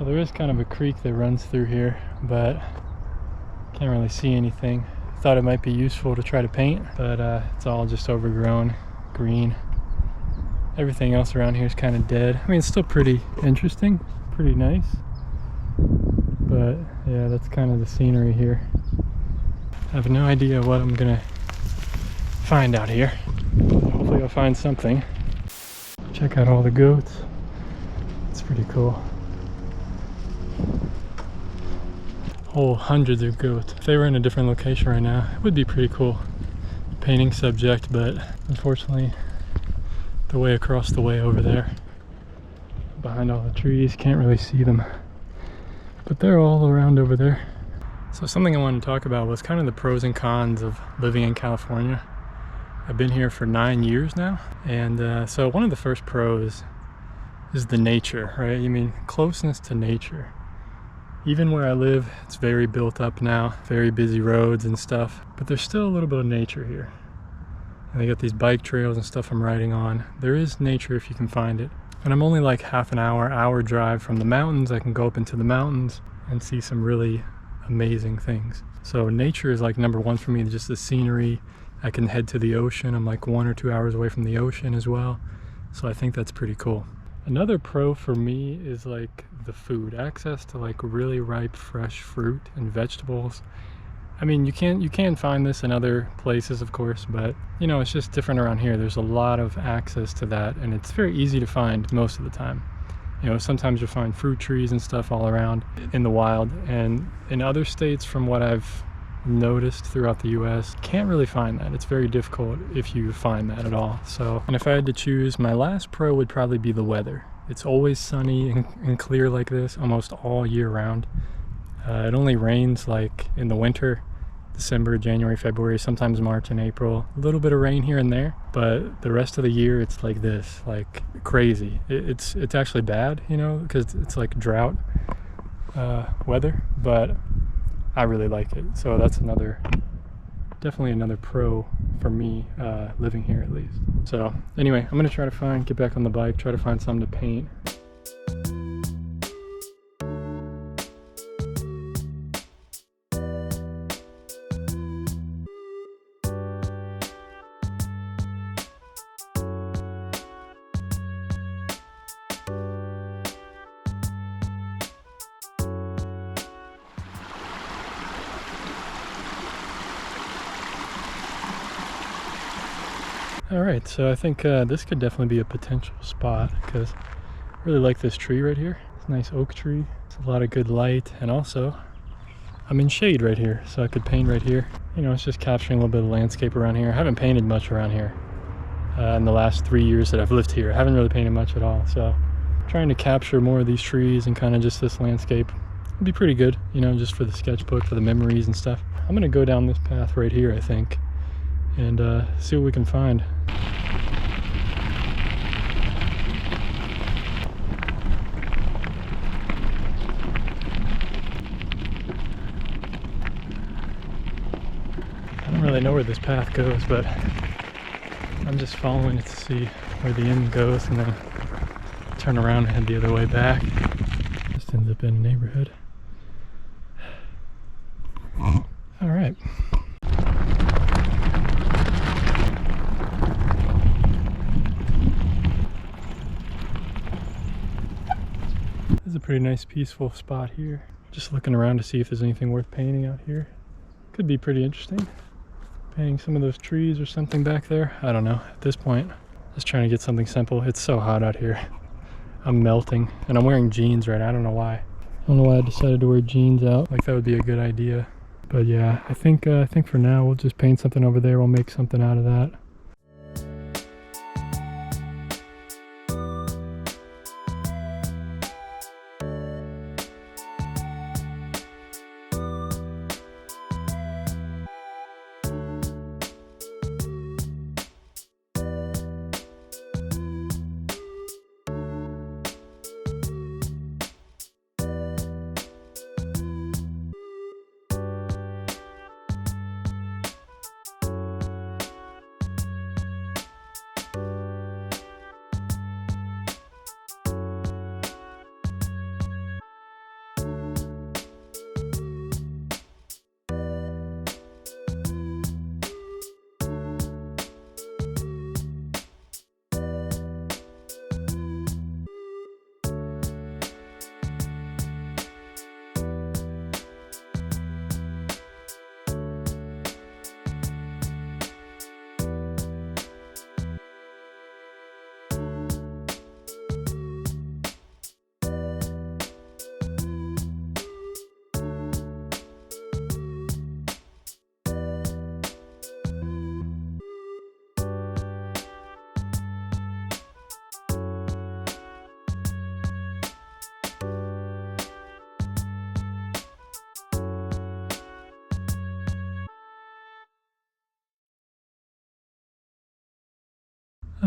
So there is kind of a creek that runs through here, but can't really see anything. Thought it might be useful to try to paint, but it's all just overgrown, green. Everything else around here is kind of dead. I mean, it's still pretty interesting, pretty nice. But yeah, that's kind of the scenery here. I have no idea what I'm gonna find out here. Hopefully I'll find something. Check out all the goats. It's pretty cool. Whole hundreds of goats. If they were in a different location right now, it would be pretty cool painting subject, but unfortunately the way across the way over there behind all the trees, can't really see them, but they're all around over there. So something I wanted to talk about was kind of the pros and cons of living in California. I've been here for 9 years now, and so one of the first pros is the nature, right? I mean, closeness to nature. Even where I live, it's very built up now, very busy roads and stuff, but there's still a little bit of nature here. And they got these bike trails and stuff I'm riding on. There is nature if you can find it. And I'm only like half an hour drive from the mountains. I can go up into the mountains and see some really amazing things. So nature is like number one for me, just the scenery. I can head to the ocean. I'm like 1 or 2 hours away from the ocean as well. So I think that's pretty cool. Another pro for me is like the food, access to like really ripe fresh fruit and vegetables. I mean, you can find this in other places, of course, but you know, it's just different around here. There's a lot of access to that, and it's very easy to find most of the time. You know, sometimes you'll find fruit trees and stuff all around in the wild, and in other states, from what I've noticed throughout the US, can't really find that. It's very difficult if you find that at all. So, and if I had to choose, my last pro would probably be the weather. It's always sunny and clear like this almost all year round. It only rains like in the winter, December, January, February, sometimes March and April. A little bit of rain here and there, but the rest of the year it's like this, like crazy. It's actually bad, you know, because it's like drought weather, but I really like it. So that's definitely another pro for me, living here at least. So anyway, I'm gonna try to get back on the bike, try to find something to paint. Alright, so I think this could definitely be a potential spot, because I really like this tree right here. It's a nice oak tree. It's a lot of good light, and also I'm in shade right here, so I could paint right here. You know, it's just capturing a little bit of landscape around here. I haven't painted much around here in the last 3 years that I've lived here. I haven't really painted much at all, so trying to capture more of these trees and kind of just this landscape would be pretty good, you know, just for the sketchbook, for the memories and stuff. I'm gonna go down this path right here, I think, and see what we can find. I don't really know where this path goes, but I'm just following it to see where the end goes, and then turn around and head the other way back. Just ends up in a neighborhood. All right. This is a pretty nice peaceful spot here. Just looking around to see if there's anything worth painting out here. Could be pretty interesting. Painting some of those trees or something back there. I don't know. At this point, just trying to get something simple. It's so hot out here. I'm melting, and I'm wearing jeans right now. I don't know why. I don't know why I decided to wear jeans out. Like, that would be a good idea. But yeah, I think for now we'll just paint something over there. We'll make something out of that.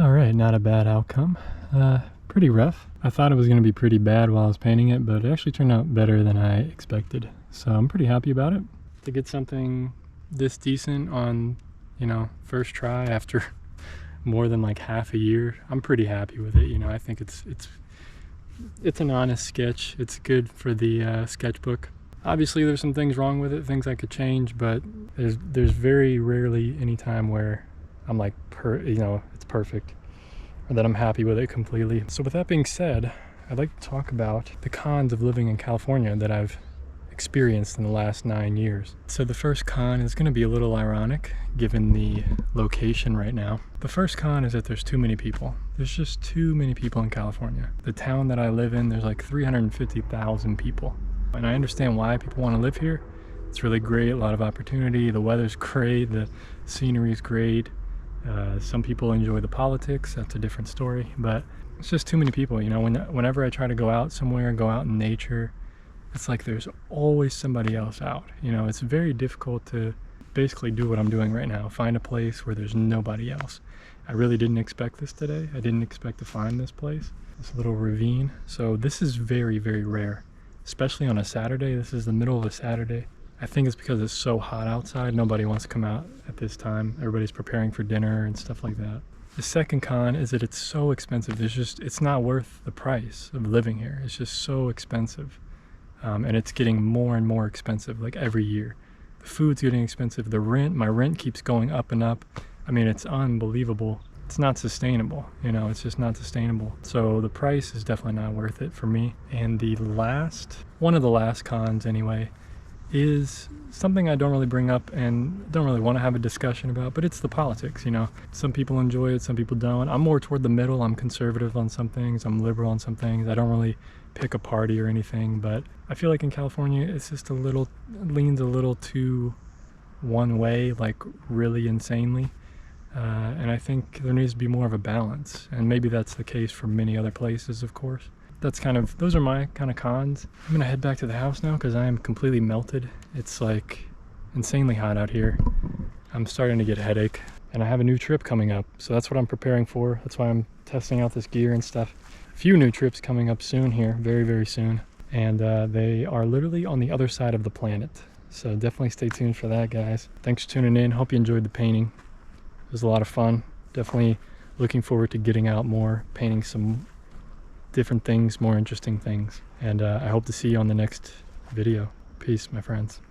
All right, not a bad outcome. Pretty rough. I thought it was going to be pretty bad while I was painting it, but it actually turned out better than I expected. So I'm pretty happy about it. To get something this decent on, you know, first try after more than like half a year, I'm pretty happy with it. You know, I think it's an honest sketch. It's good for the sketchbook. Obviously there's some things wrong with it, things I could change, but there's very rarely any time where I'm like, you know, it's perfect, or that I'm happy with it completely. So with that being said, I'd like to talk about the cons of living in California that I've experienced in the last 9 years. So the first con is going to be a little ironic given the location right now. The first con is that there's too many people. There's just too many people in California. The town that I live in, there's like 350,000 people. And I understand why people want to live here. It's really great, a lot of opportunity, the weather's great, the scenery's great. Some people enjoy the politics, that's a different story, but it's just too many people. You know, whenever I try to go out somewhere, go out in nature, it's like there's always somebody else out. You know, it's very difficult to basically do what I'm doing right now, find a place where there's nobody else. I really didn't expect this today. I didn't expect to find this place, this little ravine. So this is very, very rare, especially on a Saturday. This is the middle of a Saturday. I think it's because it's so hot outside. Nobody wants to come out at this time. Everybody's preparing for dinner and stuff like that. The second con is that it's so expensive. It's not worth the price of living here. It's just so expensive. And it's getting more and more expensive like every year. The food's getting expensive. The rent, my rent keeps going up and up. I mean, it's unbelievable. It's not sustainable, you know, it's just not sustainable. So the price is definitely not worth it for me. And one of the last cons anyway, is something I don't really bring up and don't really want to have a discussion about, but it's the politics, you know. Some people enjoy it, some people don't. I'm more toward the middle. I'm conservative on some things, I'm liberal on some things. I don't really pick a party or anything, but I feel like in California it's just leans a little too one way, like really insanely. And I think there needs to be more of a balance, and maybe that's the case for many other places, of course. Those are my kind of cons. I'm gonna head back to the house now because I am completely melted. It's like insanely hot out here. I'm starting to get a headache, and I have a new trip coming up, so that's what I'm preparing for. That's why I'm testing out this gear and stuff. A few new trips coming up soon here, very, very soon. And they are literally on the other side of the planet. So definitely stay tuned for that, guys. Thanks for tuning in. Hope you enjoyed the painting. It was a lot of fun. Definitely looking forward to getting out more, painting some different things, more interesting things. And I hope to see you on the next video. Peace, my friends.